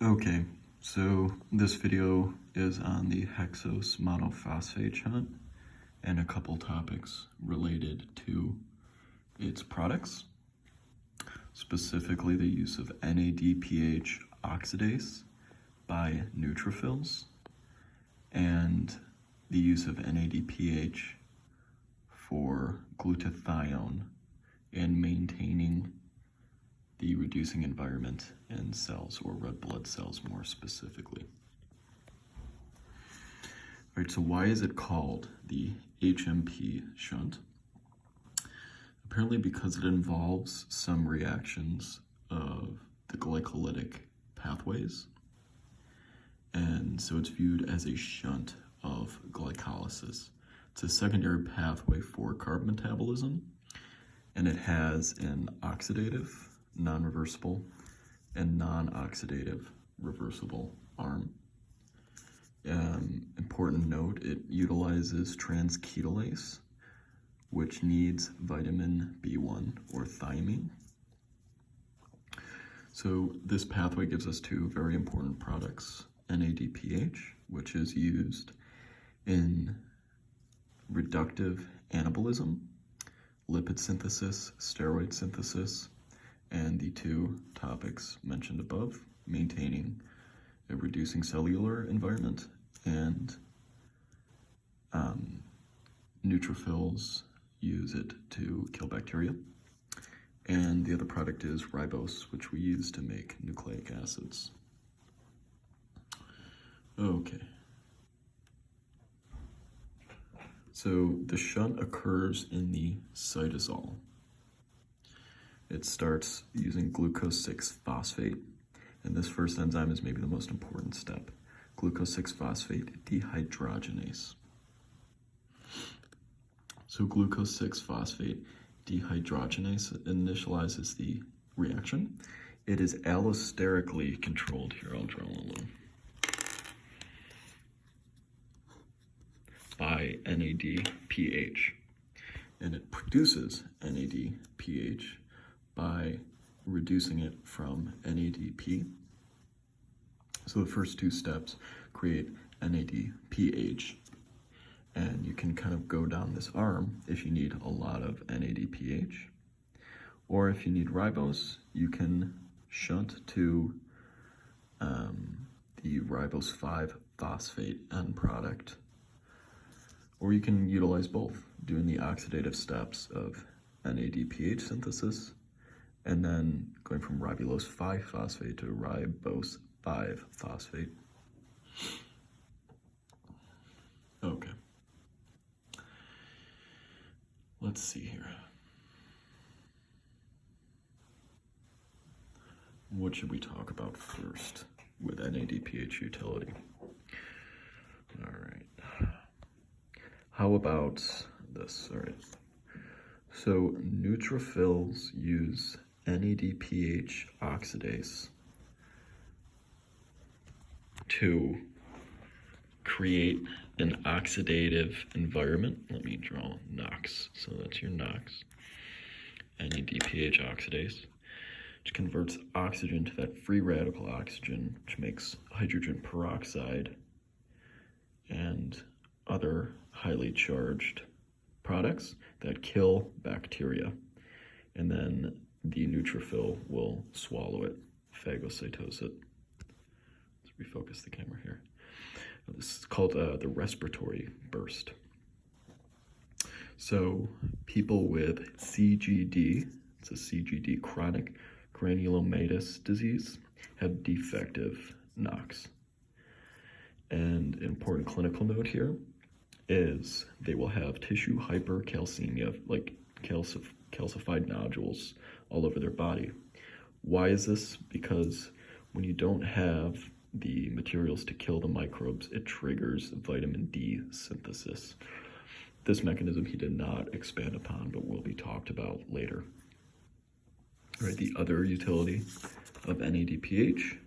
Okay, so this video is on the hexose monophosphate shunt and a couple topics related to its products, specifically the use of NADPH oxidase by neutrophils and the use of NADPH for glutathione in maintaining the reducing environment in cells, or red blood cells more specifically. All right, so why is it called the HMP shunt? Apparently because it involves some reactions of the glycolytic pathways, and so it's viewed as a shunt of glycolysis. It's a secondary pathway for carb metabolism, and it has an oxidative, non-reversible, and non-oxidative reversible arm. Important note, it utilizes transketolase, which needs vitamin B1 or thiamine. So this pathway gives us two very important products: NADPH, which is used in reductive anabolism, lipid synthesis, steroid synthesis, and the two topics mentioned above, maintaining a reducing cellular environment, and neutrophils use it to kill bacteria. And the other product is ribose, which we use to make nucleic acids. Okay. So the shunt occurs in the cytosol. It starts using glucose 6-phosphate, and this first enzyme is maybe the most important step: glucose 6-phosphate dehydrogenase. So glucose 6-phosphate dehydrogenase initializes the reaction. It is allosterically controlled. Here, I'll draw a little. By NADPH, and it produces NADPH by reducing it from NADP. So the first two steps create NADPH, and you can kind of go down this arm if you need a lot of NADPH, or if you need ribose, you can shunt to the ribose 5-phosphate end product, or you can utilize both, doing the oxidative steps of NADPH synthesis and then going from ribulose 5-phosphate to ribose 5-phosphate. Okay. Let's see here. What should we talk about first with NADPH utility? All right. How about this? All right. So neutrophils use NADPH oxidase to create an oxidative environment. Let me draw NOx. So that's your NOx. NADPH oxidase, which converts oxygen to that free radical oxygen, which makes hydrogen peroxide and other highly charged products that kill bacteria. And then the neutrophil will swallow it, phagocytose it. Let's refocus the camera here. This is called the respiratory burst. So people with CGD, it's a CGD, chronic granulomatous disease, have defective NOx. And an important clinical note here is they will have tissue hypercalcemia, like calcified nodules all over their body. Why is this? Because when you don't have the materials to kill the microbes, it triggers vitamin D synthesis. This mechanism he did not expand upon, but will be talked about later. All right, the other utility of NADPH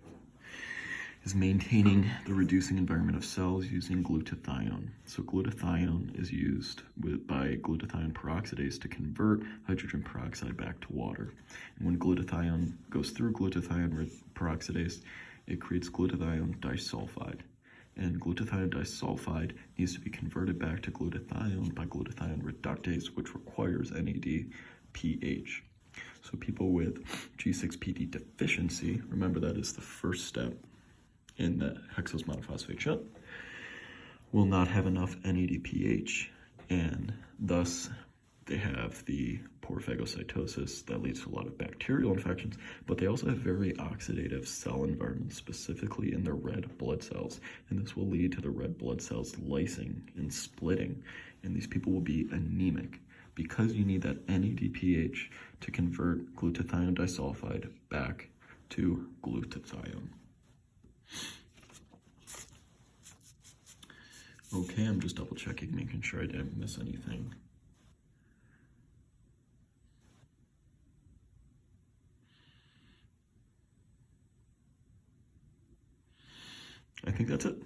is maintaining the reducing environment of cells using glutathione. So glutathione is used by glutathione peroxidase to convert hydrogen peroxide back to water. And when glutathione goes through glutathione peroxidase, it creates glutathione disulfide. And glutathione disulfide needs to be converted back to glutathione by glutathione reductase, which requires NADPH. So people with G6PD deficiency, remember that is the first step in the hexose monophosphate shunt, will not have enough NADPH, and thus they have the poor phagocytosis that leads to a lot of bacterial infections, but they also have very oxidative cell environments, specifically in their red blood cells, and this will lead to the red blood cells lysing and splitting, and these people will be anemic because you need that NADPH to convert glutathione disulfide back to glutathione. Okay, I'm just double checking, making sure I didn't miss anything. I think that's it.